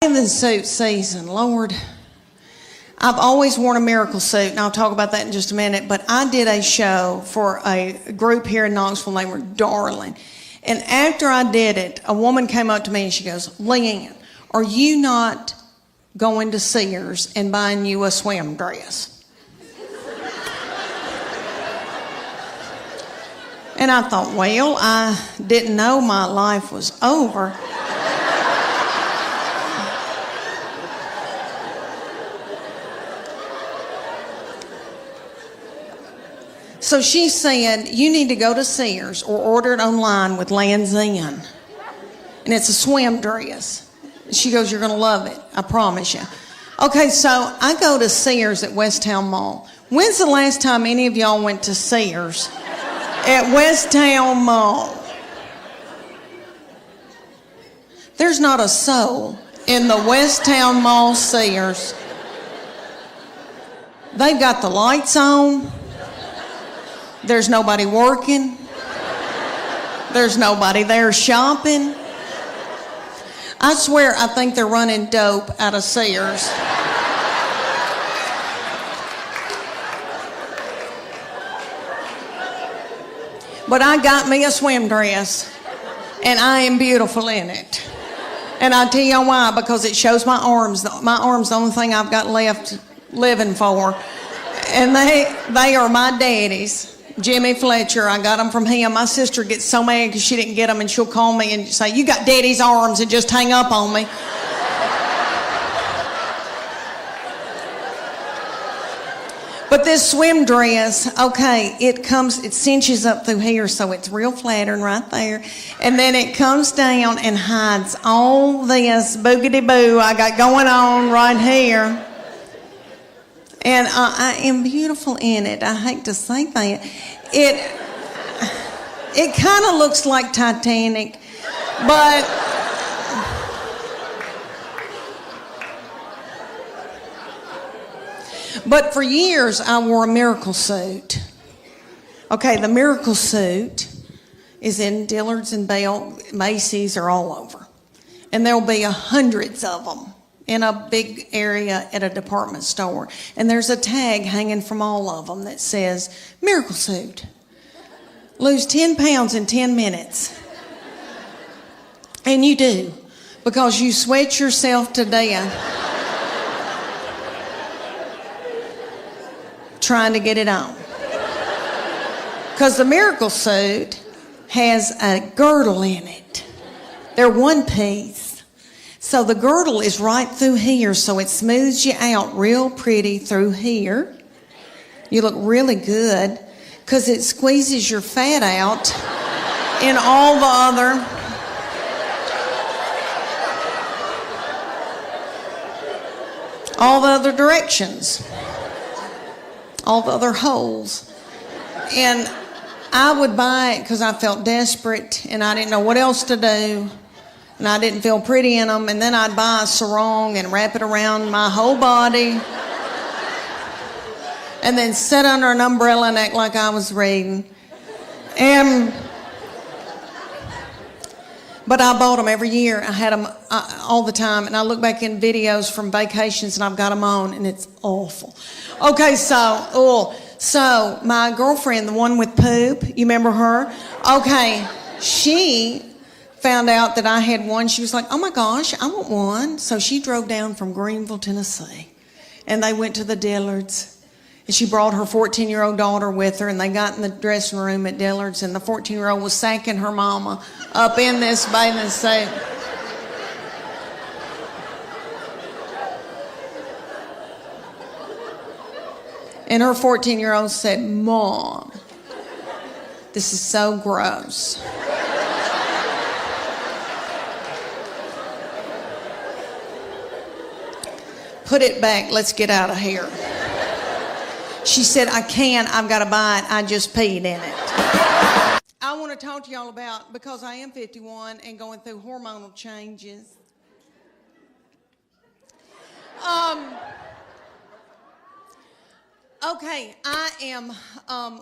Bathing suit season, Lord. I've always worn a miracle suit, and I'll talk about that in just a minute, but I did a show for a group here in Knoxville. They were darling. And after I did it, a woman came up to me and she goes, Leanne, are you not going to Sears and buying you a swim dress? And I thought, well, I didn't know my life was over. So she said, you need to go to Sears or order it online with Land's End. And it's a swim dress. She goes, you're going to love it. I promise you. Okay, so I go to Sears at Westtown Mall. When's the last time any of y'all went to Sears at Westtown Mall? There's not a soul in the Westtown Mall Sears. They've got the lights on. There's nobody working. There's nobody there shopping. I swear I think they're running dope out of Sears. But I got me a swim dress, and I am beautiful in it. And I'll tell you why, because it shows my arms. My arms, the only thing I've got left living for. And they are my daddy's. Jimmy Fletcher, I got them from him. My sister gets so mad because she didn't get them, and she'll call me and say, you got daddy's arms, and just hang up on me. But this swim dress, okay, it cinches up through here, so it's real flattering right there. And then it comes down and hides all this boogity-boo I got going on right here. And I am beautiful in it. I hate to say that. It kind of looks like Titanic, but for years I wore a miracle suit. Okay, the miracle suit is in Dillard's and Bell, Macy's, are all over. And there'll be hundreds of them in a big area at a department store. And there's a tag hanging from all of them that says, miracle suit. Lose 10 pounds in 10 minutes. And you do, because you sweat yourself to death trying to get it on. Because the miracle suit has a girdle in it. They're one piece. So the girdle is right through here, so it smooths you out real pretty through here. You look really good because it squeezes your fat out in all the other directions, all the other holes. And I would buy it because I felt desperate and I didn't know what else to do. And I didn't feel pretty in them, and then I'd buy a sarong and wrap it around my whole body, and then sit under an umbrella and act like I was reading. But I bought them every year. I had them all the time, and I look back in videos from vacations, and I've got them on, and it's awful. Okay, so my girlfriend, the one with poop, you remember her? Okay, she found out that I had one. She was like, oh my gosh, I want one. So she drove down from Greenville, Tennessee, and they went to the Dillards, and she brought her 14-year-old daughter with her, and they got in the dressing room at Dillards, and the 14-year-old was sacking her mama up in this bathing suit. And her 14-year-old said, Mom, this is so gross. Put it back, let's get out of here. She said, I can't, I've got to buy it, I just peed in it. I want to talk to y'all about, because I am 51 and going through hormonal changes. Okay, I am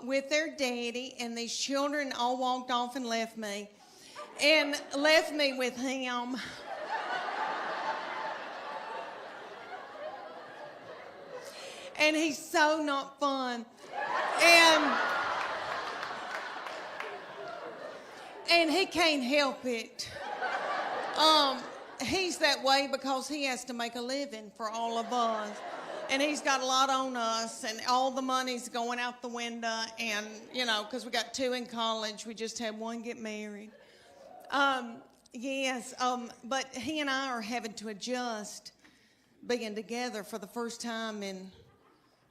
with their daddy, and these children all walked off and left me with him. And he's so not fun. And he can't help it. He's that way because he has to make a living for all of us. And he's got a lot on us, and all the money's going out the window. And, because we got 2 in college, we just had 1 get married. Yes, but he and I are having to adjust being together for the first time in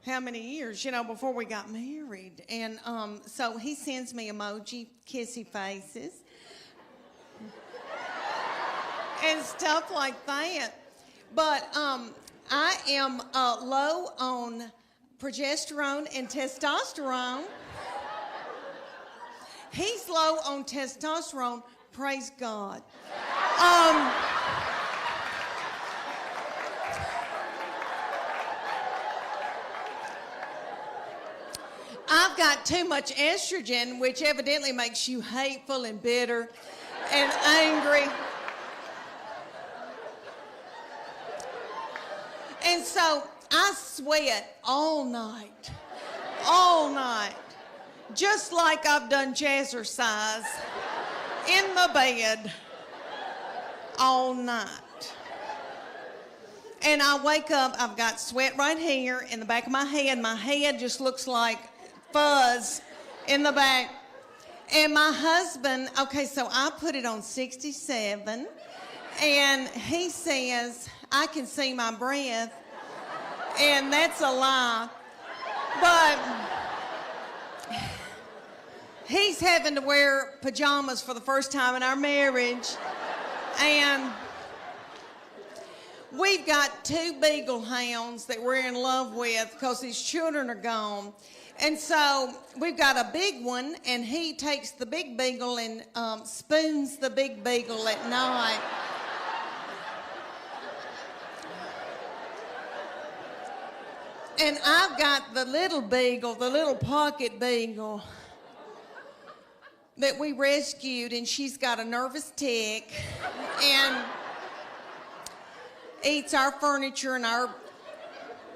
how many years, before we got married. And so he sends me emoji, kissy faces, and stuff like that. But I am low on progesterone and testosterone. He's low on testosterone, praise God. I've got too much estrogen, which evidently makes you hateful and bitter and angry. And so I sweat all night, just like I've done jazzercise in the bed all night. And I wake up, I've got sweat right here in the back of my head. My head just looks like fuzz in the back. And my husband, okay, so I put it on 67, and he says, I can see my breath, and that's a lie. But he's having to wear pajamas for the first time in our marriage, and we've got 2 beagle hounds that we're in love with because his children are gone. And so we've got a big one, and he takes the big beagle and spoons the big beagle at night. And I've got the little beagle, the little pocket beagle that we rescued, and she's got a nervous tick and eats our furniture and our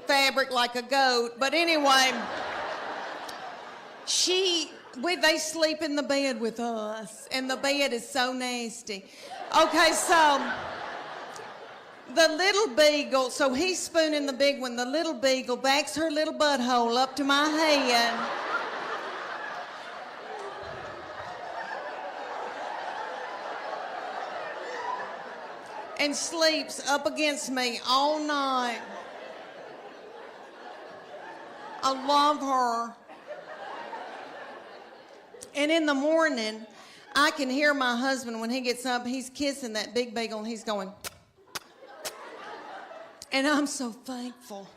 fabric like a goat. But anyway, they sleep in the bed with us, and the bed is so nasty. Okay, so the little beagle, so he's spooning the big one. The little beagle backs her little butthole up to my head. And sleeps up against me all night. I love her. And in the morning, I can hear my husband when he gets up, he's kissing that big beagle, and he's going, and I'm so thankful.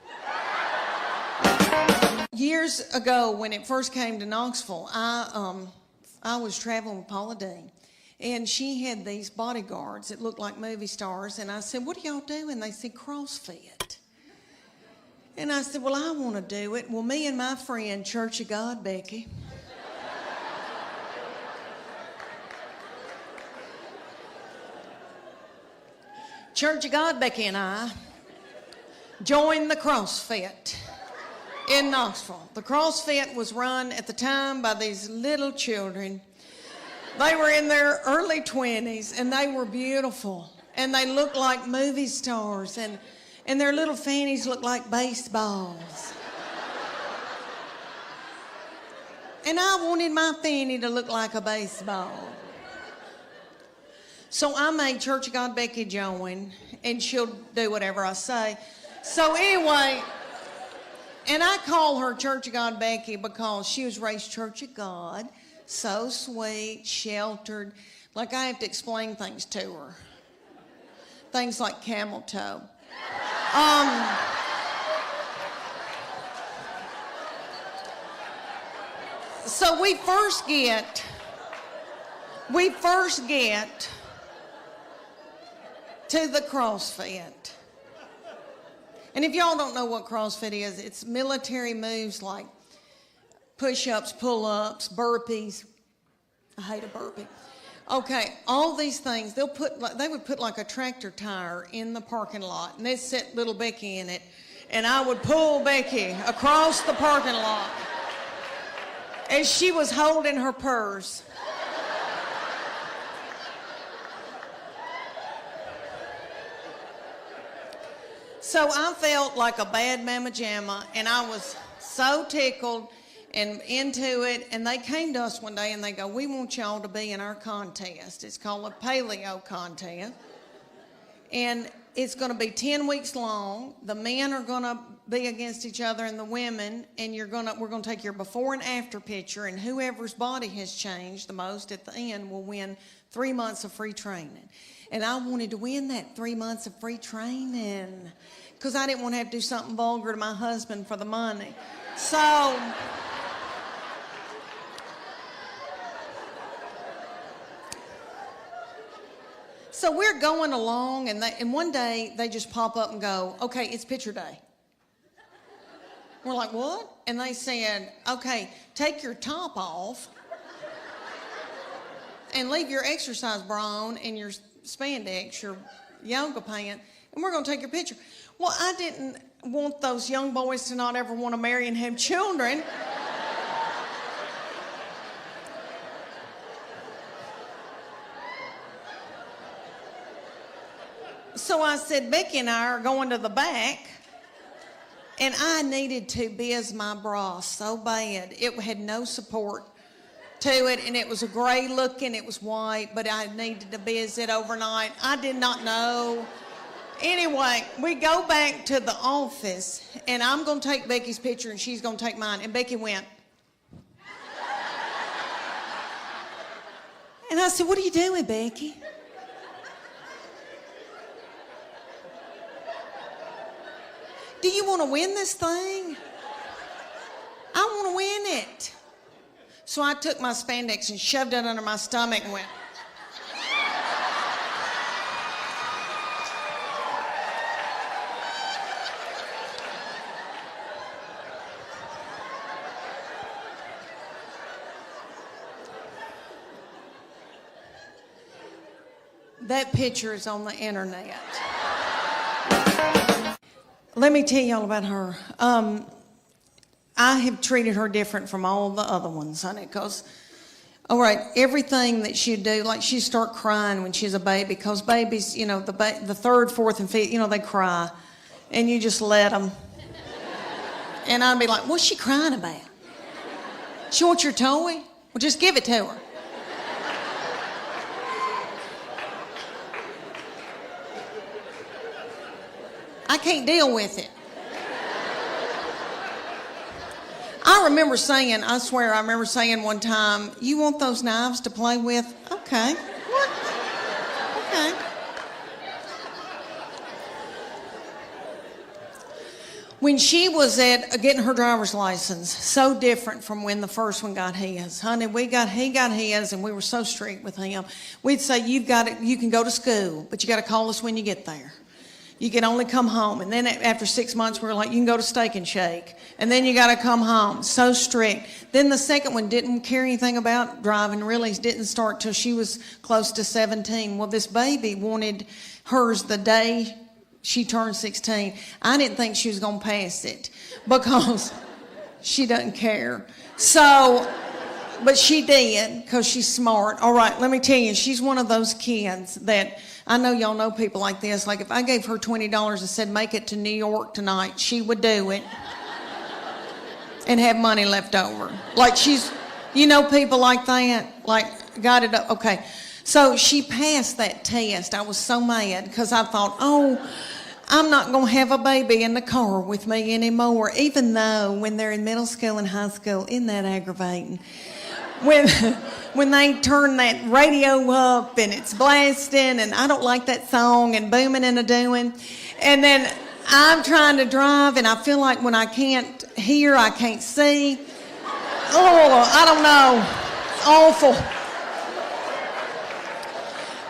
Years ago, when it first came to Knoxville, I was traveling with Paula Dean, and she had these bodyguards that looked like movie stars, and I said, what do y'all do? And they said, CrossFit. And I said, well, I want to do it. Well, me and my friend, Church of God, Becky, Church of God, Becky and I joined the CrossFit in Knoxville. The CrossFit was run at the time by these little children. They were in their early 20s, and they were beautiful, and they looked like movie stars, and their little fannies looked like baseballs. And I wanted my fanny to look like a baseball. So I made Church of God Becky join, and she'll do whatever I say. So anyway, and I call her Church of God Becky because she was raised Church of God, so sweet, sheltered. Like I have to explain things to her. Things like camel toe. So we first get to the CrossFit. And if y'all don't know what CrossFit is, it's military moves like push-ups, pull-ups, burpees. I hate a burpee. Okay, all these things, they would put like a tractor tire in the parking lot, and they'd set little Becky in it, and I would pull Becky across the parking lot as she was holding her purse. So I felt like a bad mama jamma, and I was so tickled and into it. And they came to us one day and they go, we want y'all to be in our contest. It's called a paleo contest. And it's going to be 10 weeks long. The men are going to be against each other and the women, and we're going to take your before and after picture, and whoever's body has changed the most at the end will win 3 months of free training. And I wanted to win that 3 months of free training because I didn't want to have to do something vulgar to my husband for the money. So we're going along, and one day they just pop up and go, okay, it's picture day. We're like, what? And they said, okay, take your top off and leave your exercise bra on and your spandex, your yoga pant, and we're going to take your picture. Well, I didn't want those young boys to not ever want to marry and have children. So I said, Becky and I are going to the back, and I needed to biz my bra so bad. It had no support to it, and it was a gray looking, it was white, but I needed to biz it overnight. I did not know. Anyway, we go back to the office, and I'm going to take Becky's picture, and she's going to take mine. And Becky went. And I said, what are you doing, Becky? Do you want to win this thing? I want to win it. So I took my spandex and shoved it under my stomach and went. That picture is on the internet. Let me tell y'all about her. I have treated her different from all the other ones, honey, because, all right, everything that she'd do, like she'd start crying when she's a baby, because babies, you know, the third, fourth, and fifth, you know, they cry, and you just let them. And I'd be like, what's she crying about? She wants your toy? Well, just give it to her. I can't deal with it. I remember saying one time, you want those knives to play with? Okay. What? Okay. When she was getting her driver's license, so different from when the first one got his. Honey, he got his, and we were so strict with him. We'd say, you can go to school, but you got to call us when you get there. You can only come home. And then after 6 months, we were like, you can go to Steak and Shake. And then you got to come home. So strict. Then the second one didn't care anything about driving, really didn't start till she was close to 17. Well, this baby wanted hers the day she turned 16. I didn't think she was going to pass it because she doesn't care. So, but she did because she's smart. All right, let me tell you, she's one of those kids that, I know y'all know people like this. Like if I gave her $20 and said, make it to New York tonight, she would do it and have money left over. Like you know people like that? Like, got it up. Okay. So she passed that test. I was so mad because I thought, oh, I'm not going to have a baby in the car with me anymore, even though when they're in middle school and high school, isn't that aggravating? When they turn that radio up and it's blasting and I don't like that song and booming and a-doing. And then I'm trying to drive and I feel like when I can't hear, I can't see. Oh, I don't know. It's awful.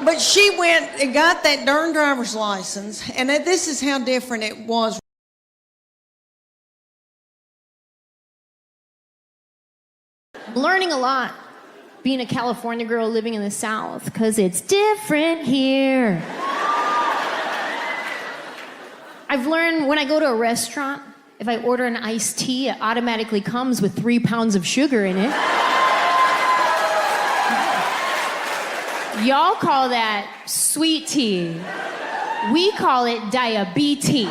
But she went and got that darn driver's license, and this is how different it was. Learning a lot being a California girl living in the South, because it's different here. I've learned when I go to a restaurant, if I order an iced tea, it automatically comes with 3 pounds of sugar in it. Y'all call that sweet tea. We call it diabetes.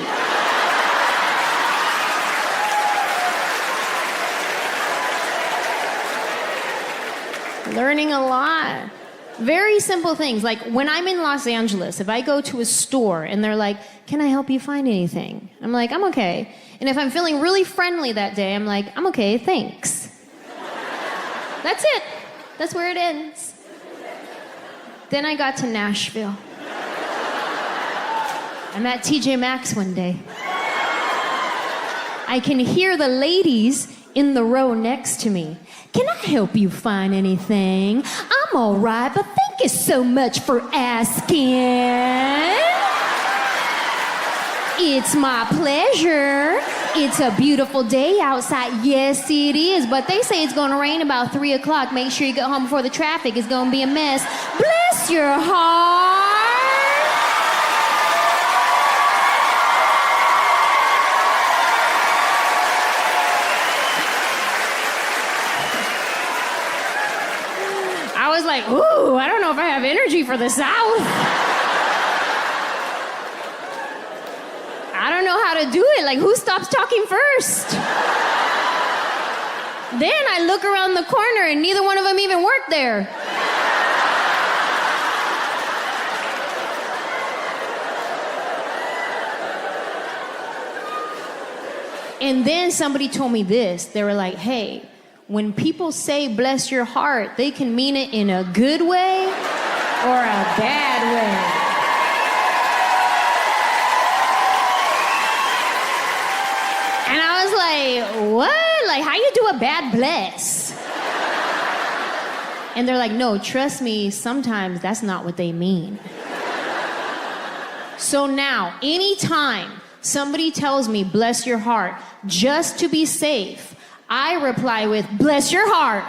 Learning a lot. Very simple things. Like when I'm in Los Angeles, if I go to a store and they're like, can I help you find anything? I'm like, I'm okay. And if I'm feeling really friendly that day, I'm like, I'm okay, thanks. That's it. That's where it ends. Then I got to Nashville. I'm at TJ Maxx one day. I can hear the ladies in the row next to me. Can I help you find anything? I'm all right, but thank you so much for asking. It's my pleasure. It's a beautiful day outside. Yes, it is, but they say it's gonna rain about 3 o'clock. Make sure you get home before the traffic is gonna be a mess. Bless your heart. I was like, ooh, I don't know if I have energy for the South. I don't know how to do it. Like, who stops talking first? Then I look around the corner and neither one of them even worked there. And then somebody told me this. They were like, hey, when people say bless your heart, they can mean it in a good way or a bad way. And I was like, what? Like, how you do a bad bless? And they're like, no, trust me, sometimes that's not what they mean. So now, anytime somebody tells me bless your heart, just to be safe, I reply with, bless your heart.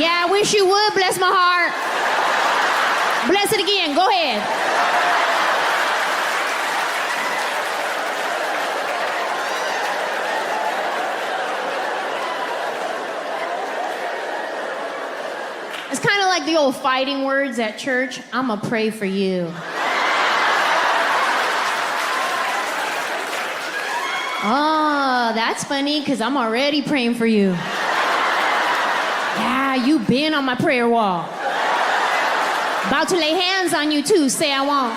Yeah, I wish you would bless my heart. Bless it again, go ahead. It's kind of like the old fighting words at church. I'ma pray for you. Oh, that's funny, because I'm already praying for you. Yeah, you been on my prayer wall. About to lay hands on you too, say I won't.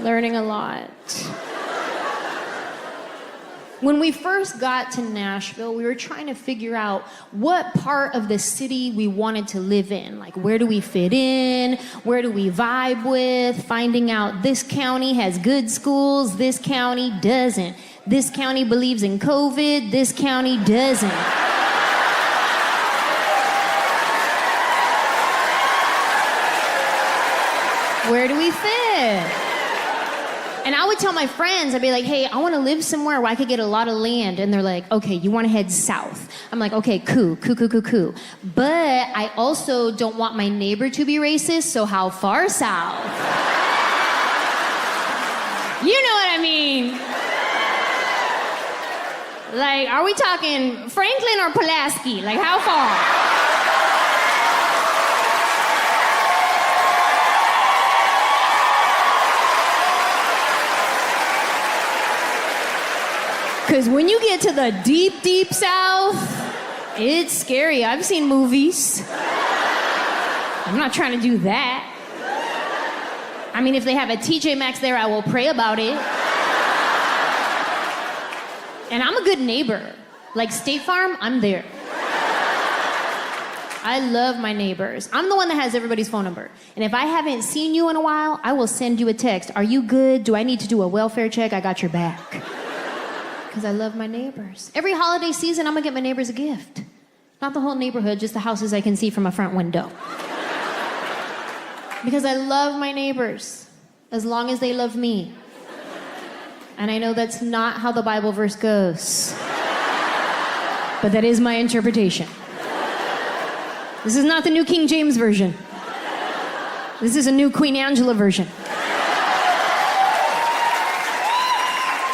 Learning a lot. When we first got to Nashville, we were trying to figure out what part of the city we wanted to live in. Like, where do we fit in? Where do we vibe with? Finding out this county has good schools, this county doesn't. This county believes in COVID, this county doesn't. Where do we fit? And I would tell my friends, I'd be like, hey, I want to live somewhere where I could get a lot of land. And they're like, okay, you want to head south. I'm like, okay, cool. But I also don't want my neighbor to be racist, so how far south? You know what I mean? Like, are we talking Franklin or Pulaski? Like, how far? Because when you get to the deep, deep South, it's scary. I've seen movies. I'm not trying to do that. I mean, if they have a TJ Maxx there, I will pray about it. And I'm a good neighbor. Like State Farm, I'm there. I love my neighbors. I'm the one that has everybody's phone number. And if I haven't seen you in a while, I will send you a text. Are you good? Do I need to do a welfare check? I got your back. Because I love my neighbors. Every holiday season, I'm gonna get my neighbors a gift. Not the whole neighborhood, just the houses I can see from a front window. Because I love my neighbors, as long as they love me. And I know that's not how the Bible verse goes. But that is my interpretation. This is not the New King James Version. This is a new Queen Angela version.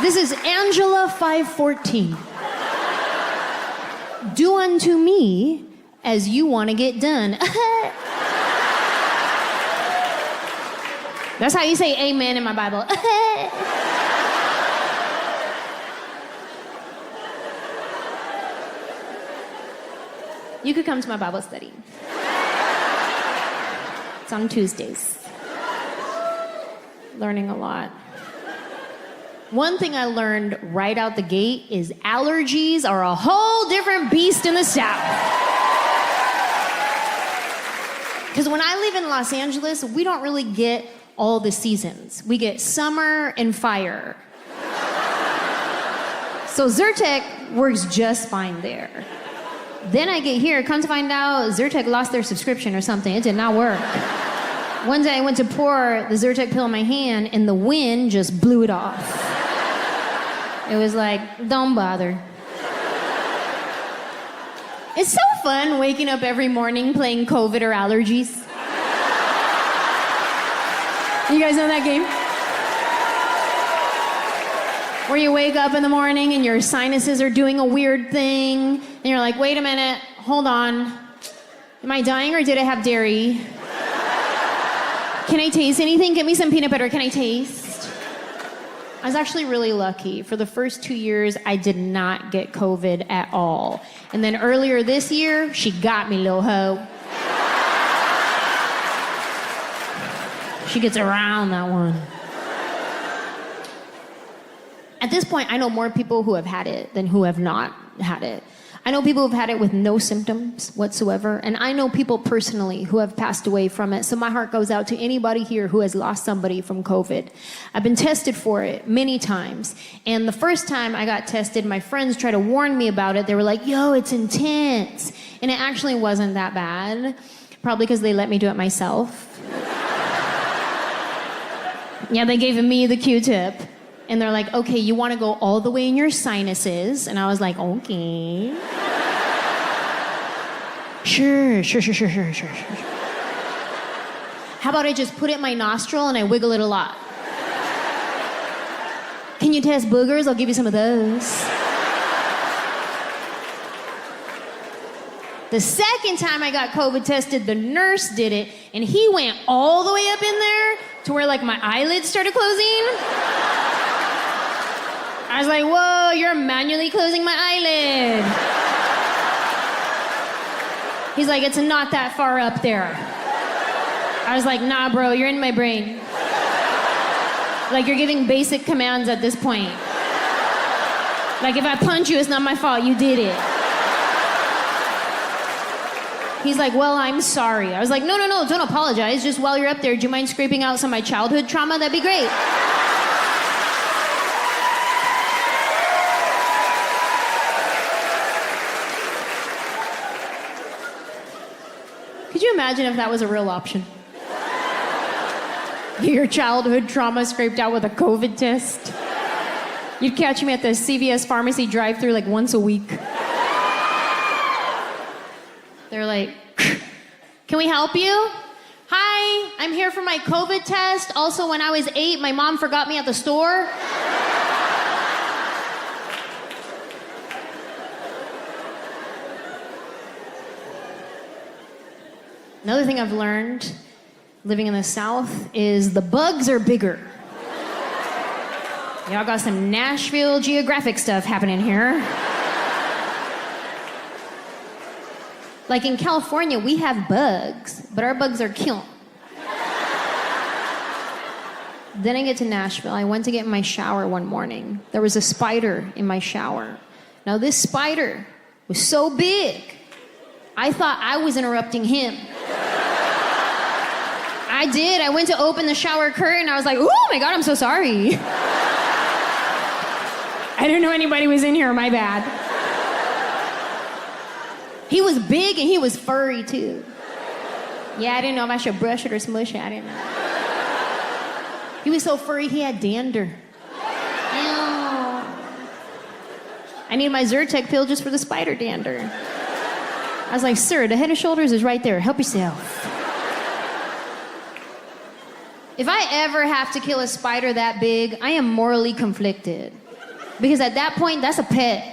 This is Angela 5:14. Do unto me as you want to get done. That's how you say amen in my Bible. You could come to my Bible study. It's on Tuesdays. Learning a lot. One thing I learned right out the gate is allergies are a whole different beast in the South. Because when I live in Los Angeles, we don't really get all the seasons. We get summer and fire. So Zyrtec works just fine there. Then I get here, come to find out, Zyrtec lost their subscription or something. It did not work. One day I went to pour the Zyrtec pill in my hand and the wind just blew it off. It was like, don't bother. It's so fun waking up every morning playing COVID or allergies. You guys know that game? Where you wake up in the morning and your sinuses are doing a weird thing, and you're like, wait a minute, hold on. Am I dying or did I have dairy? Can I taste anything? Give me some peanut butter. Can I taste? I was actually really lucky. For the first 2 years, I did not get COVID at all. And then earlier this year, she got me, little hoe. She gets around that one. At this point, I know more people who have had it than who have not had it. I know people who've had it with no symptoms whatsoever, and I know people personally who have passed away from it. So my heart goes out to anybody here who has lost somebody from COVID. I've been tested for it many times, and the first time I got tested, my friends tried to warn me about it. They were like, yo, it's intense. And it actually wasn't that bad, probably because they let me do it myself. Yeah, they gave me the Q-tip. And they're like, okay, you want to go all the way in your sinuses? And I was like, okay. Sure. How about I just put it in my nostril and I wiggle it a lot? Can you test boogers? I'll give you some of those. The second time I got COVID tested, the nurse did it, and he went all the way up in there to where like my eyelids started closing. I was like, whoa, you're manually closing my eyelid. He's like, it's not that far up there. I was like, nah, bro, you're in my brain. Like, you're giving basic commands at this point. Like, if I punch you, it's not my fault, you did it. He's like, well, I'm sorry. I was like, no, don't apologize. Just while you're up there, do you mind scraping out some of my childhood trauma? That'd be great. Could you imagine if that was a real option? Get your childhood trauma scraped out with a COVID test. You'd catch me at the CVS pharmacy drive-thru like once a week. They're like, can we help you? Hi, I'm here for my COVID test. Also, when I was 8, my mom forgot me at the store. Another thing I've learned living in the South is the bugs are bigger. Y'all got some Nashville geographic stuff happening here. Like in California, we have bugs, but our bugs are killing. Then I get to Nashville. I went to get in my shower one morning. There was a spider in my shower. Now this spider was so big, I thought I was interrupting him. I did. I went to open the shower curtain. I was like, oh my God, I'm so sorry. I didn't know anybody was in here, my bad. He was big and he was furry too. Yeah, I didn't know if I should brush it or smush it. I didn't know. He was so furry, he had dander. I need my Zyrtec pill just for the spider dander. I was like, sir, the Head and Shoulders is right there. Help yourself. If I ever have to kill a spider that big, I am morally conflicted. Because at that point, that's a pet.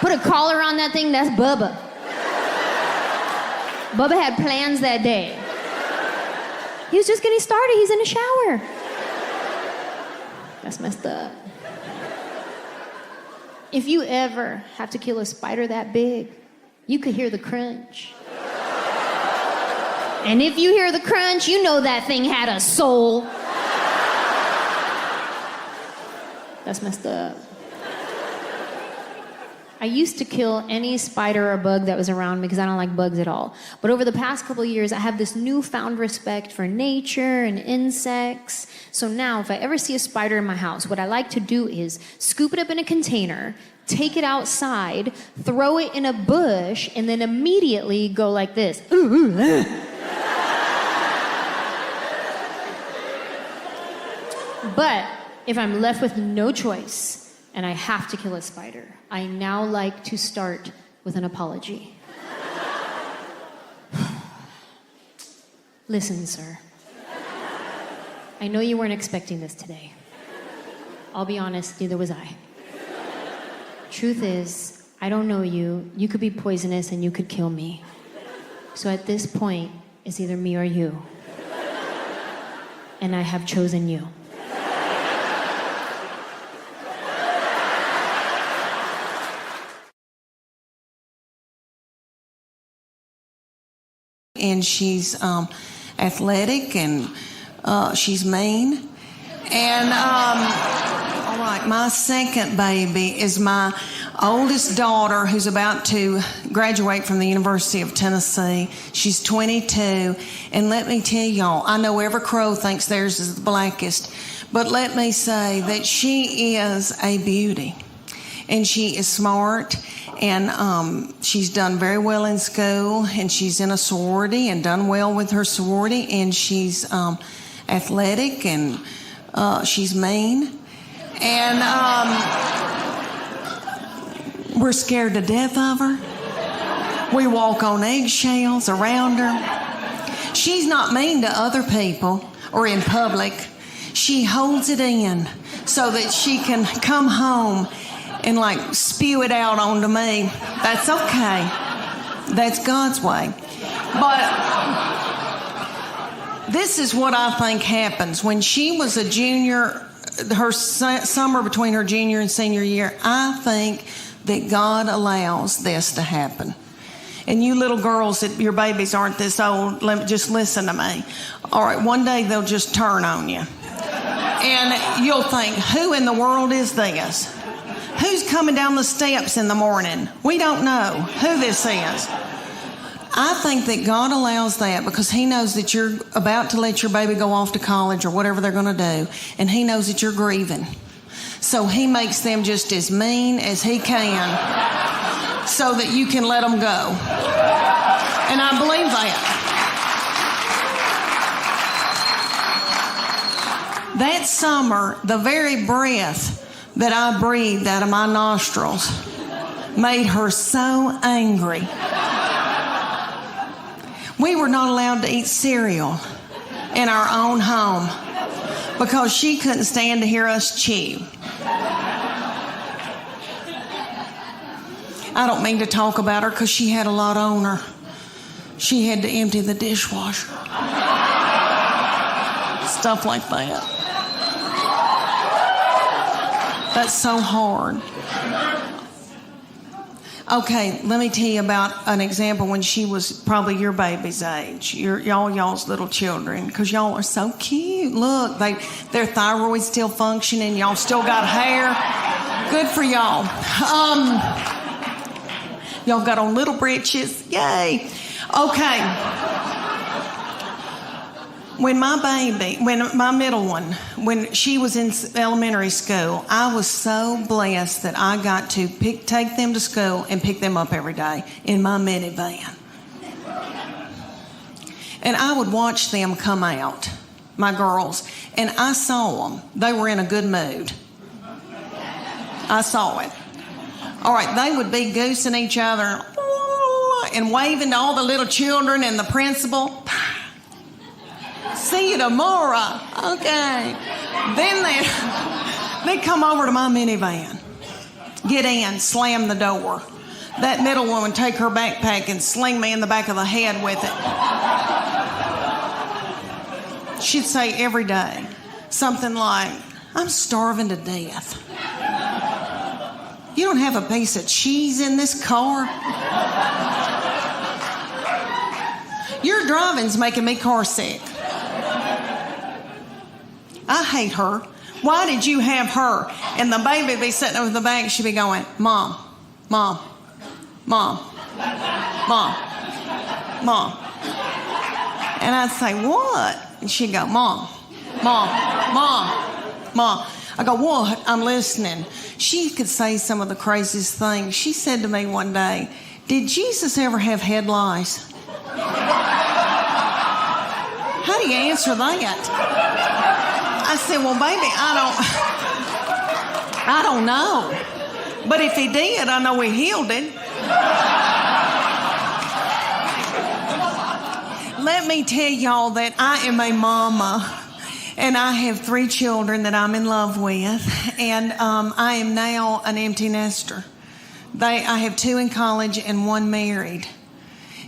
Put a collar on that thing, that's Bubba. Bubba had plans that day. He was just getting started. He's in the shower. That's messed up. If you ever have to kill a spider that big, you could hear the crunch. And if you hear the crunch, you know that thing had a soul. That's messed up. I used to kill any spider or bug that was around because I don't like bugs at all. But over the past couple of years, I have this newfound respect for nature and insects. So now, if I ever see a spider in my house, what I like to do is scoop it up in a container, take it outside, throw it in a bush, and then immediately go like this. But if I'm left with no choice, and I have to kill a spider, I now like to start with an apology. Listen, sir. I know you weren't expecting this today. I'll be honest, neither was I. Truth is, I don't know you. You could be poisonous and you could kill me. So at this point, it's either me or you. And I have chosen you. And she's athletic, and she's mean. And all right, my second baby is my oldest daughter, who's about to graduate from the University of Tennessee. She's 22, and let me tell y'all, I know every crow thinks theirs is the blackest, but let me say that she is a beauty, and she is smart. And she's done very well in school, and she's in a sorority and done well with her sorority, and she's athletic, and she's mean. And we're scared to death of her. We walk on eggshells around her. She's not mean to other people or in public. She holds it in so that she can come home and like spew it out onto me. That's okay. That's God's way. But this is what I think happens. When she was a junior, her summer between her junior and senior year, I think that God allows this to happen. And you little girls, that your babies aren't this old, just listen to me. All right, one day they'll just turn on you. And you'll think, who in the world is this? Who's coming down the steps in the morning? We don't know who this is. I think that God allows that because He knows that you're about to let your baby go off to college or whatever they're going to do, and He knows that you're grieving. So He makes them just as mean as He can so that you can let them go. And I believe that. That summer, the very breath that I breathed out of my nostrils made her so angry. We were not allowed to eat cereal in our own home because she couldn't stand to hear us chew. I don't mean to talk about her because she had a lot on her. She had to empty the dishwasher. Stuff like that. That's so hard. Okay, let me tell you about an example when she was probably your baby's age, y'all's little children, because y'all are so cute. Look, their thyroid's still functioning. Y'all still got hair. Good for y'all. Y'all got on little britches. Yay. Okay. When my middle one, when she was in elementary school, I was so blessed that I got to take them to school and pick them up every day in my minivan. And I would watch them come out, my girls, and I saw them. They were in a good mood. I saw it. All right, they would be goosing each other and waving to all the little children and the principal. See you tomorrow. Okay. Then they'd come over to my minivan, get in, slam the door. That middle one would take her backpack and sling me in the back of the head with it. She'd say every day something like, I'm starving to death. You don't have a piece of cheese in this car? Your driving's making me car sick. I hate her. Why did you have her? And the baby would be sitting over the back. She'd be going, Mom, Mom, Mom, Mom, Mom. And I'd say, what? And she'd go, Mom, Mom, Mom, Mom. I go, what? I'm listening. She could say some of the craziest things. She said to me one day, did Jesus ever have head lice? How do you answer that? I said, well, baby, I don't know. But if he did, I know he healed it. Let me tell y'all that I am a mama, and I have 3 children that I'm in love with, and I am now an empty nester. I have 2 in college and 1 married.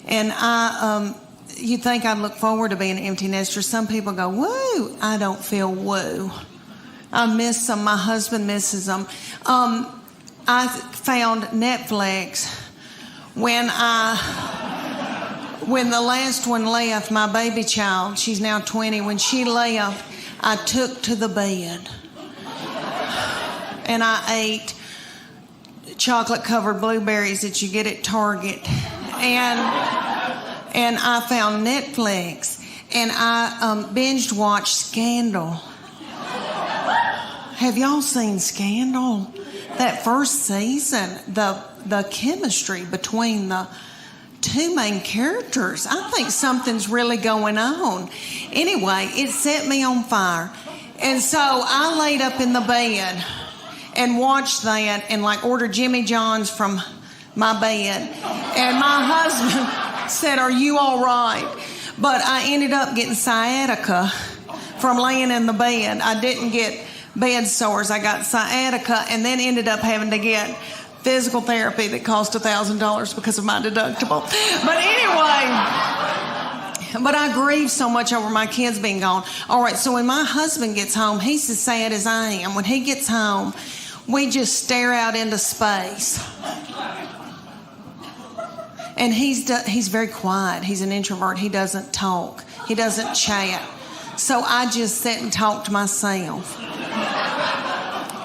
And you think I'd look forward to being an empty nester. Some people go, woo. I don't feel woo. I miss them. My husband misses them. I found Netflix when the last one left, my baby child, she's now 20, when she left, I took to the bed and I ate chocolate-covered blueberries that you get at Target. And I found Netflix, and I binged watched Scandal. Have y'all seen Scandal? That first season, the chemistry between the 2 main characters, I think something's really going on. Anyway, it set me on fire. And so I laid up in the bed and watched that and ordered Jimmy John's from my bed. And my husband said, are you all right? But I ended up getting sciatica from laying in the bed. I didn't get bed sores. I got sciatica and then ended up having to get physical therapy that cost $1,000 because of my deductible. But anyway, I grieve so much over my kids being gone. All right, so when my husband gets home, he's as sad as I am. When he gets home, we just stare out into space. And he's very quiet. He's an introvert. He doesn't talk. He doesn't chat. So I just sit and talk to myself.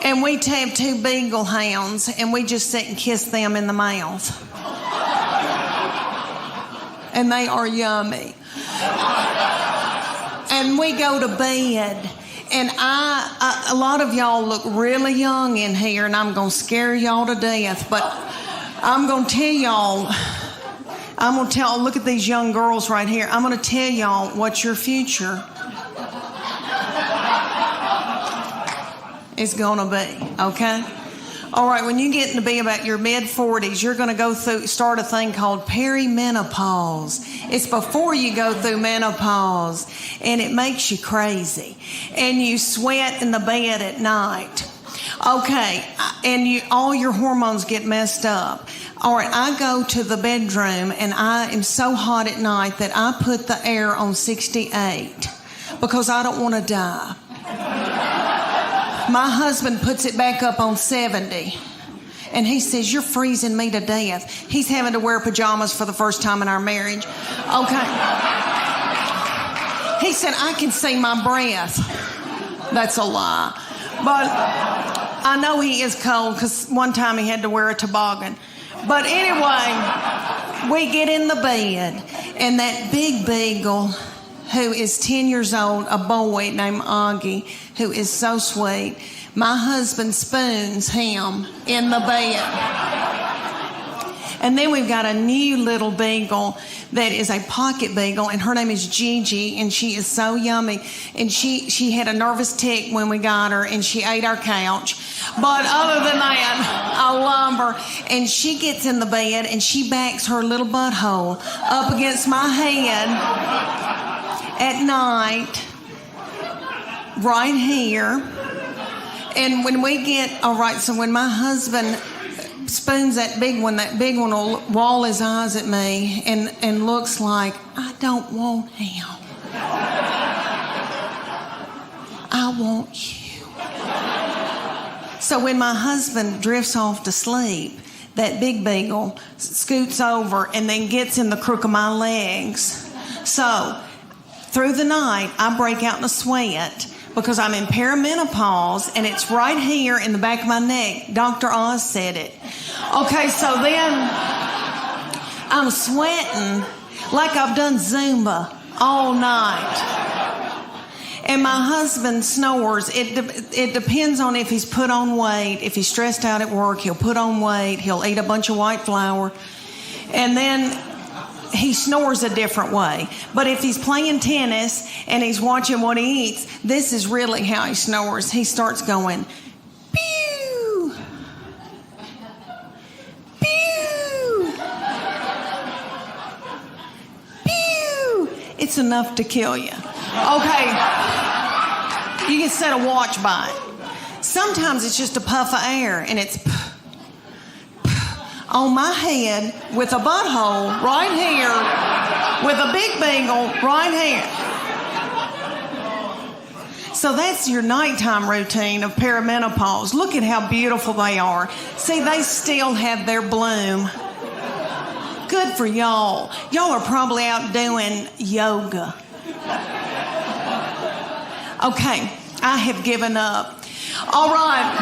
And we have 2 beagle hounds, and we just sit and kiss them in the mouth. And they are yummy. And we go to bed. And a lot of y'all look really young in here, and I'm going to scare y'all to death. But I'm going to tell y'all... look at these young girls right here. I'm going to tell y'all what your future is going to be, okay? All right, when you get to be about your mid-40s, you're going to start a thing called perimenopause. It's before you go through menopause, and it makes you crazy. And you sweat in the bed at night. Okay, and all your hormones get messed up. All right, I go to the bedroom, and I am so hot at night that I put the air on 68 because I don't want to die. My husband puts it back up on 70, and he says, you're freezing me to death. He's having to wear pajamas for the first time in our marriage. Okay. He said, I can see my breath. That's a lie. But I know he is cold because one time he had to wear a toboggan. But anyway, we get in the bed, and that big beagle, who is 10 years old, a boy named Augie, who is so sweet, my husband spoons him in the bed. And then we've got a new little beagle that is a pocket beagle, and her name is Gigi, and she is so yummy. And she had a nervous tick when we got her, and she ate our couch. But other than that, I love her. And she gets in the bed, and she backs her little butthole up against my head at night, right here. And when we get, all right, so when my husband spoons that big one will wall his eyes at me and looks like, I don't want him. I want you. So when my husband drifts off to sleep, that big beagle scoots over and then gets in the crook of my legs. So through the night, I break out in a sweat because I'm in perimenopause, and it's right here in the back of my neck. Dr. Oz said it. Okay, so then I'm sweating like I've done Zumba all night. And my husband snores. It depends on if he's put on weight. If he's stressed out at work, he'll put on weight. He'll eat a bunch of white flour. And then he snores a different way. But if he's playing tennis and he's watching what he eats, this is really how he snores. He starts going, pew, pew, pew. It's enough to kill you. Okay, you can set a watch by it. Sometimes it's just a puff of air, and it's on my head with a butthole right here, with a big beagle right here. So that's your nighttime routine of perimenopause. Look at how beautiful they are. See, they still have their bloom. Good for y'all. Y'all are probably out doing yoga. Okay, I have given up. All right.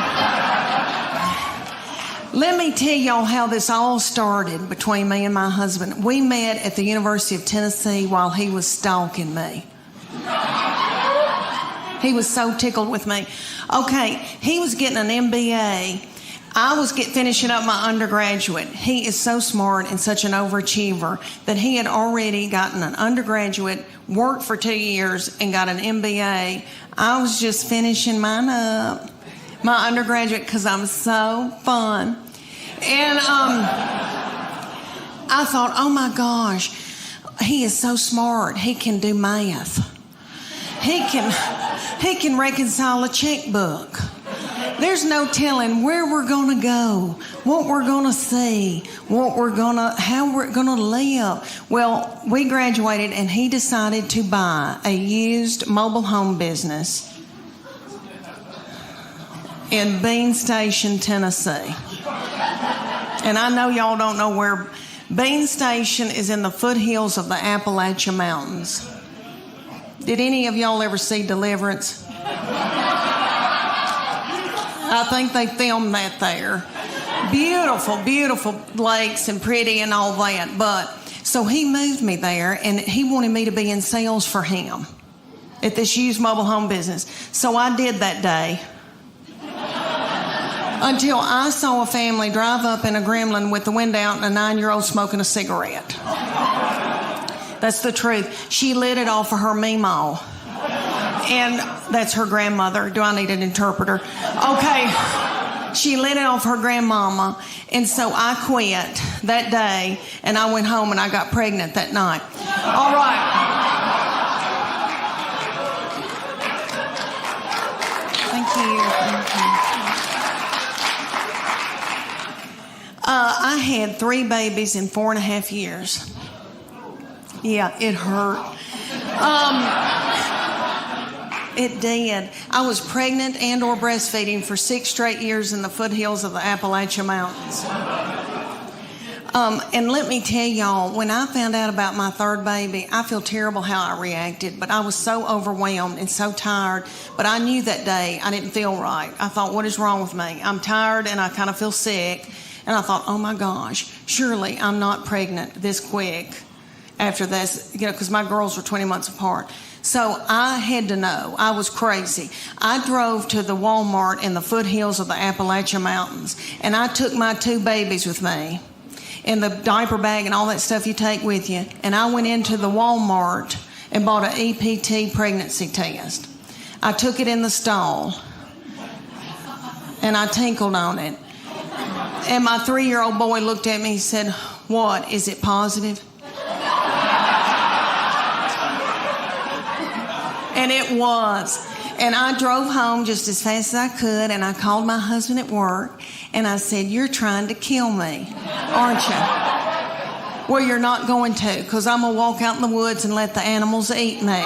Let me tell y'all how this all started between me and my husband. We met at the University of Tennessee while he was stalking me. He was so tickled with me. Okay, he was getting an MBA. I was finishing up my undergraduate. He is so smart and such an overachiever that he had already gotten an undergraduate, worked for 2 years, and got an MBA. I was just finishing mine up, my undergraduate, because I'm so fun. And I thought, oh my gosh, he is so smart. He can do math. He can reconcile a checkbook. There's no telling where we're going to go, what we're going to see, how we're going to live. Well, we graduated, and he decided to buy a used mobile home business in Bean Station, Tennessee. And I know y'all don't know where Bean Station is. In the foothills of the Appalachian Mountains. Did any of y'all ever see Deliverance? I think they filmed that there. Beautiful, beautiful lakes and pretty and all that. But so he moved me there, and he wanted me to be in sales for him at this used mobile home business. So I did that day. Until I saw a family drive up in a Gremlin with the window out and a 9-year-old smoking a cigarette. That's the truth. She lit it off of her meemaw. And that's her grandmother. Do I need an interpreter? Okay. She lit it off her grandmama. And so I quit that day, and I went home and I got pregnant that night. All right. Thank you. I had 3 babies in 4.5 years. Yeah, it hurt. It did. I was pregnant and or breastfeeding for 6 straight years in the foothills of the Appalachian Mountains. And let me tell y'all, when I found out about my 3rd baby, I feel terrible how I reacted, but I was so overwhelmed and so tired. But I knew that day I didn't feel right. I thought, what is wrong with me? I'm tired and I kind of feel sick. And I thought, oh my gosh, surely I'm not pregnant this quick after this, because my girls were 20 months apart. So I had to know. I was crazy. I drove to the Walmart in the foothills of the Appalachian Mountains, and I took my 2 babies with me. and the diaper bag and all that stuff you take with you. And I went into the Walmart and bought an EPT pregnancy test. I took it in the stall and I tinkled on it. And my 3-year-old boy looked at me and said, "What, is it positive?" And it was. And I drove home just as fast as I could, and I called my husband at work, and I said, "You're trying to kill me, aren't you?" "Well, you're not going to, because I'm going to walk out in the woods and let the animals eat me."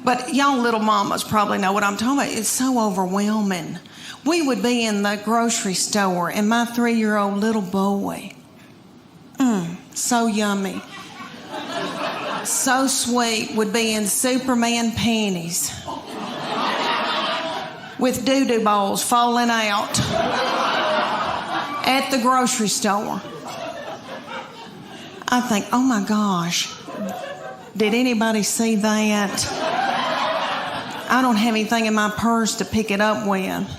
But y'all little mamas probably know what I'm talking about. It's so overwhelming. We would be in the grocery store, and my 3-year-old little boy, so yummy, so sweet, would be in Superman panties with doo-doo balls falling out at the grocery store. I think, oh my gosh, did anybody see that? I don't have anything in my purse to pick it up with.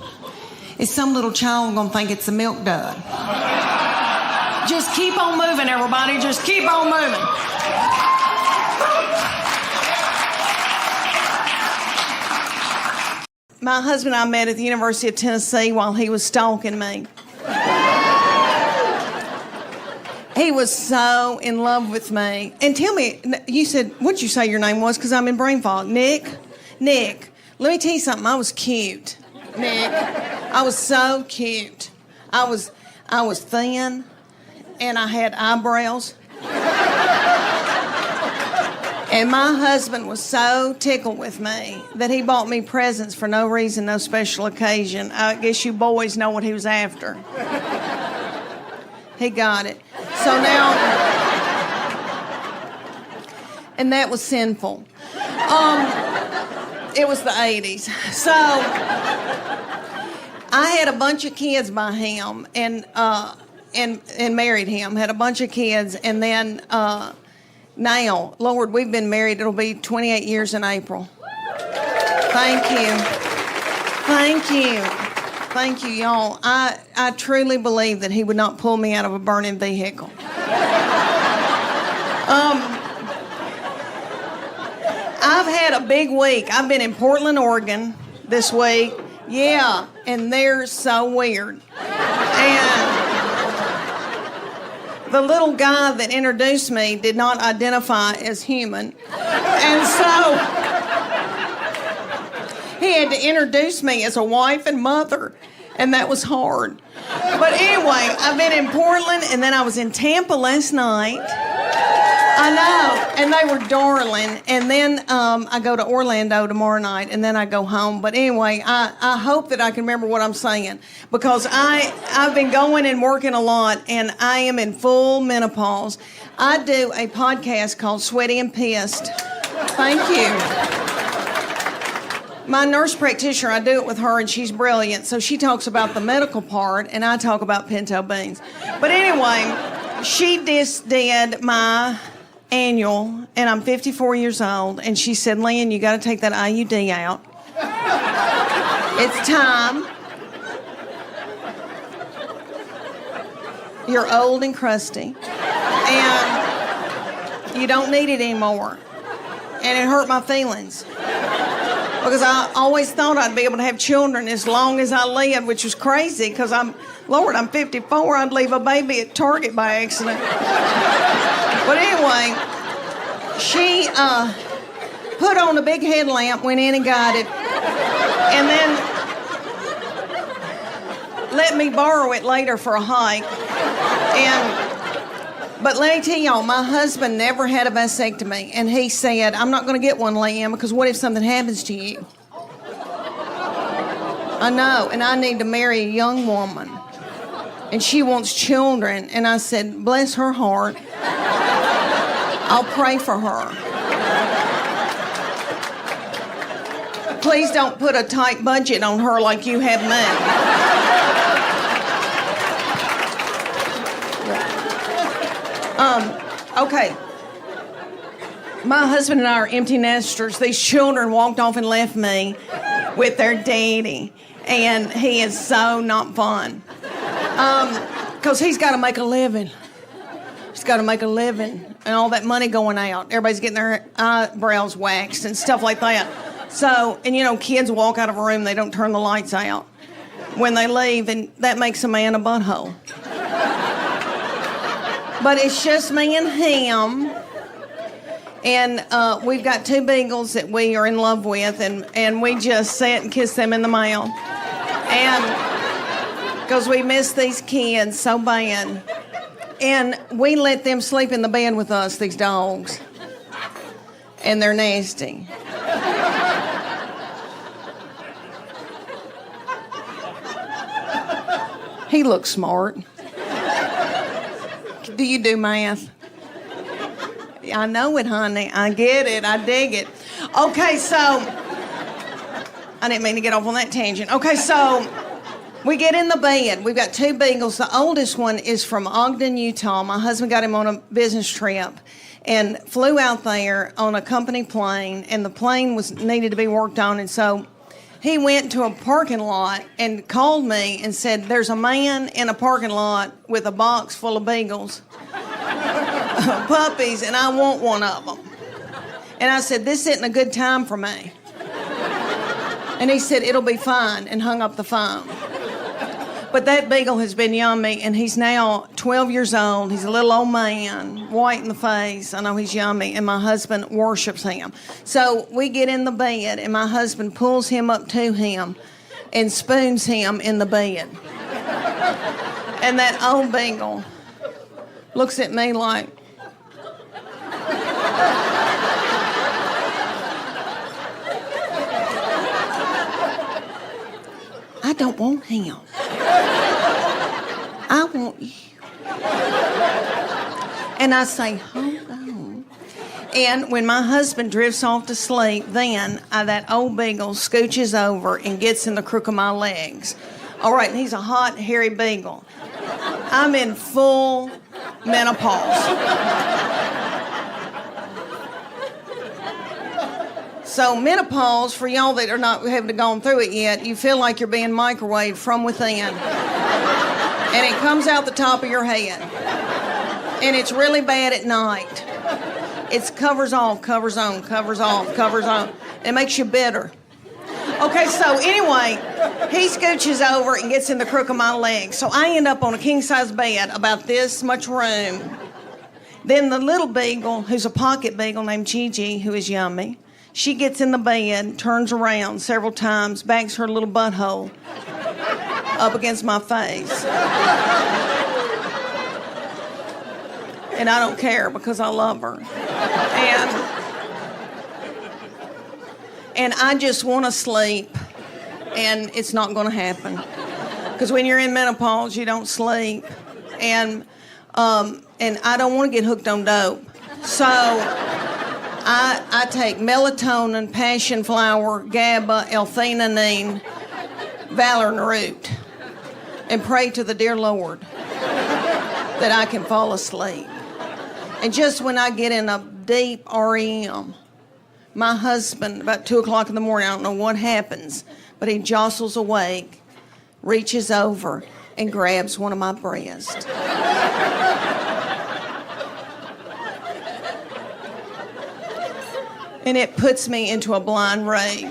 Is some little child gonna think it's a milk dud? Just keep on moving, everybody. Just keep on moving. My husband and I met at the University of Tennessee while he was stalking me. He was so in love with me. And tell me, you said, what'd you say your name was? Because I'm in brain fog. Nick, let me tell you something. I was cute, Nick. I was so cute. I was thin, and I had eyebrows. And my husband was so tickled with me that he bought me presents for no reason, no special occasion. I guess you boys know what he was after. He got it. So now, and that was sinful. It was the 80s. So I had a bunch of kids by him and married him, had a bunch of kids, and then now, Lord, we've been married, it'll be 28 years in April. Thank you. Thank you. Thank you, y'all. I truly believe that he would not pull me out of a burning vehicle. I've had a big week. I've been in Portland, Oregon this week. Yeah, and they're so weird. And the little guy that introduced me did not identify as human. And so he had to introduce me as a wife and mother, and that was hard. But anyway, I've been in Portland, and then I was in Tampa last night. I know, and they were darling. And then I go to Orlando tomorrow night, and then I go home. But anyway, I hope that I can remember what I'm saying, because I've been going and working a lot, and I am in full menopause. I do a podcast called Sweaty and Pissed. Thank you. My nurse practitioner, I do it with her, and she's brilliant. So she talks about the medical part, and I talk about pinto beans. But anyway, she just did my annual, and I'm 54 years old, and she said, "Leanne, you got to take that IUD out. It's time. You're old and crusty, and you don't need it anymore." And it hurt my feelings, because I always thought I'd be able to have children as long as I lived, which was crazy, because I'm 54, I'd leave a baby at Target by accident. But anyway, she put on a big headlamp, went in and got it, and then let me borrow it later for a hike. But let me tell y'all, my husband never had a vasectomy, and he said, "I'm not going to get one, Leanne, because what if something happens to you?" I know, and I need to marry a young woman, and she wants children. And I said, bless her heart, I'll pray for her. Please don't put a tight budget on her like you have me. Okay. My husband and I are empty nesters. These children walked off and left me with their daddy, and he is so not fun. Because he's got to make a living. He's got to make a living, and all that money going out. Everybody's getting their eyebrows waxed and stuff like that. So, and you know, kids walk out of a room, they don't turn the lights out when they leave, and that makes a man a butthole. But it's just me and him. And we've got 2 beagles that we are in love with, and we just sit and kiss them in the mouth. And because we miss these kids so bad. And we let them sleep in the bed with us, these dogs. And they're nasty. He looks smart. Do you do math? I know it, honey. I get it. I dig it. Okay, so I didn't mean to get off on that tangent. Okay, so we get in the bed. We've got 2 beagles. The oldest one is from Ogden, Utah. My husband got him on a business trip and flew out there on a company plane, and the plane needed to be worked on, and so he went to a parking lot and called me and said, there's a man in a parking lot with a box full of beagles, puppies, and I want one of them. And I said, this isn't a good time for me. And he said, it'll be fine, and hung up the phone. But that beagle has been yummy, and he's now 12 years old. He's a little old man, white in the face. I know he's yummy, and my husband worships him. So we get in the bed, and my husband pulls him up to him and spoons him in the bed. And that old beagle looks at me like, I don't want him. I want you. And I say, hold on. And when my husband drifts off to sleep, then that old beagle scooches over and gets in the crook of my legs. All right, and he's a hot, hairy beagle. I'm in full menopause. So menopause, for y'all that haven't gone through it yet, you feel like you're being microwaved from within. And it comes out the top of your head. And it's really bad at night. It's covers off, covers on, covers off, covers on. It makes you bitter. Okay, so anyway, he scooches over and gets in the crook of my leg. So I end up on a king-size bed, about this much room. Then the little beagle, who's a pocket beagle named Gigi, who is yummy, she gets in the bed, turns around several times, backs her little butthole up against my face. And I don't care because I love her. And I just want to sleep, and it's not going to happen. Because when you're in menopause, you don't sleep. And I don't want to get hooked on dope. So I take melatonin, passion flower, GABA, L-theanine, valerian root, and pray to the dear Lord that I can fall asleep. And just when I get in a deep REM, my husband, about 2 o'clock in the morning, I don't know what happens, but he jostles awake, reaches over, and grabs one of my breasts. And it puts me into a blind rage.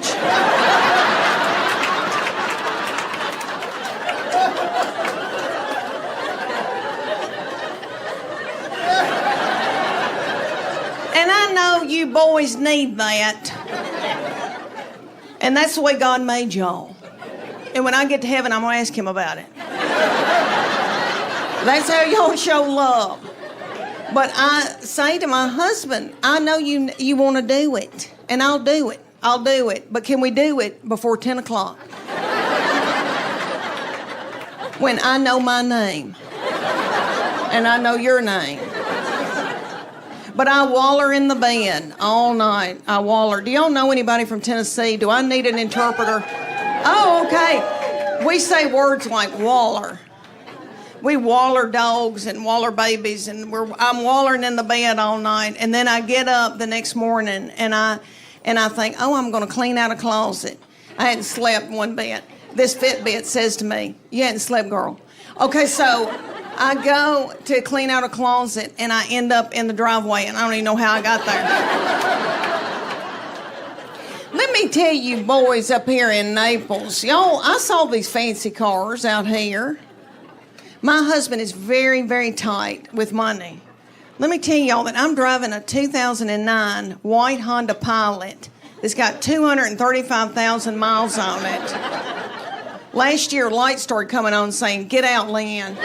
And I know you boys need that. And that's the way God made y'all. And when I get to heaven, I'm going to ask him about it. That's how y'all show love. But I say to my husband, I know you want to do it, and I'll do it. I'll do it. But can we do it before 10 o'clock? When I know my name, and I know your name. But I waller in the bed all night. I waller. Do y'all know anybody from Tennessee? Do I need an interpreter? Oh, okay. We say words like waller. We waller dogs and waller babies, and I'm wallering in the bed all night. And then I get up the next morning, and I think, oh, I'm going to clean out a closet. I hadn't slept one bit. This Fitbit says to me, you hadn't slept, girl. Okay, so I go to clean out a closet, and I end up in the driveway, and I don't even know how I got there. Let me tell you boys up here in Naples, y'all, I saw these fancy cars out here. My husband is very, very tight with money. Let me tell y'all that I'm driving a 2009 white Honda Pilot that's got 235,000 miles on it. Last year, lights started coming on saying, get out, Leanne.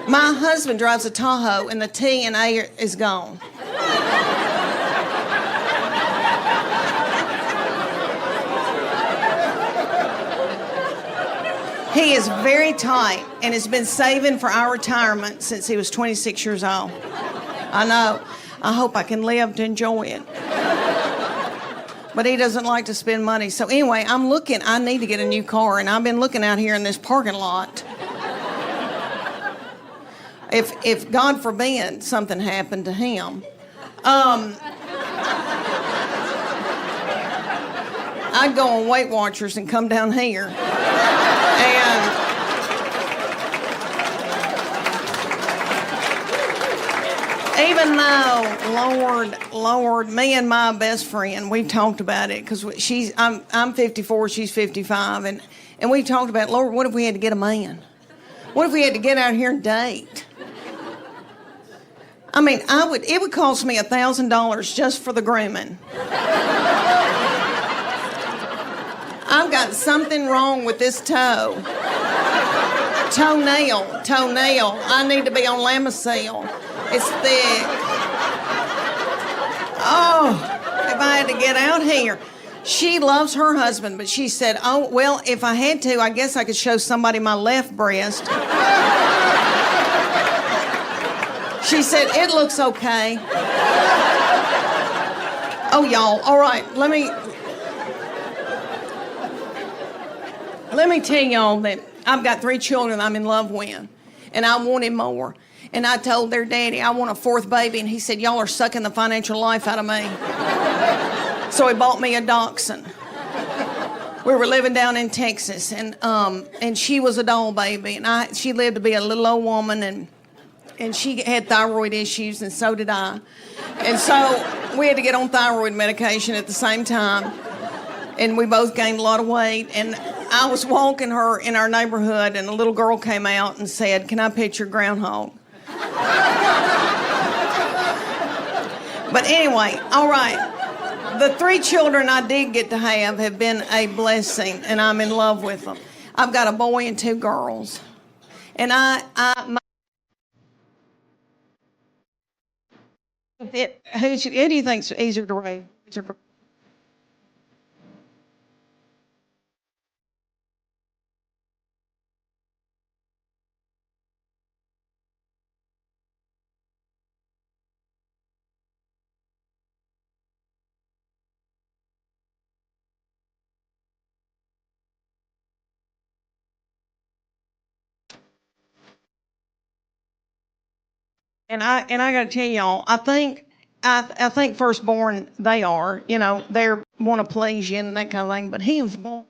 My husband drives a Tahoe, and the T and A is gone. He is very tight and has been saving for our retirement since he was 26 years old. I know. I hope I can live to enjoy it. But he doesn't like to spend money. So anyway, I need to get a new car, and I've been looking out here in this parking lot. If God forbid something happened to him, I'd go on Weight Watchers and come down here. And even though, Lord, me and my best friend, we've talked about it because I'm 54, she's 55, and we've talked about, Lord, what if we had to get a man? What if we had to get out here and date? I mean, it would cost me $1,000 just for the grooming. I've got something wrong with this toe. Toenail. I need to be on Lamisil. It's thick. Oh, if I had to get out here. She loves her husband, but she said, oh, well, if I had to, I guess I could show somebody my left breast. She said, it looks okay. Oh, y'all, all right, let me tell y'all that I've got 3 children I'm in love with, and I wanted more. And I told their daddy I want a 4th baby, and he said, y'all are sucking the financial life out of me. So he bought me a dachshund. We were living down in Texas, and she was a doll baby, and she lived to be a little old woman, and she had thyroid issues, and so did I. And so we had to get on thyroid medication at the same time, and we both gained a lot of weight. And I was walking her in our neighborhood, and a little girl came out and said, can I pet your groundhog? But anyway, all right. The 3 children I did get to have been a blessing, and I'm in love with them. I've got a boy and 2 girls. And who do you think's easier to raise? And I got to tell y'all, I think firstborn they are, they want to please you and that kind of thing. But he was born.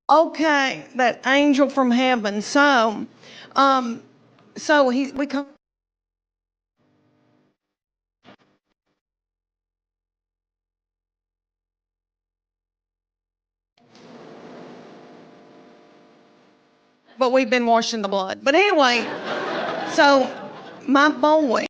Okay, that angel from heaven. So we come. But we've been washed in the blood. But anyway, so my boy,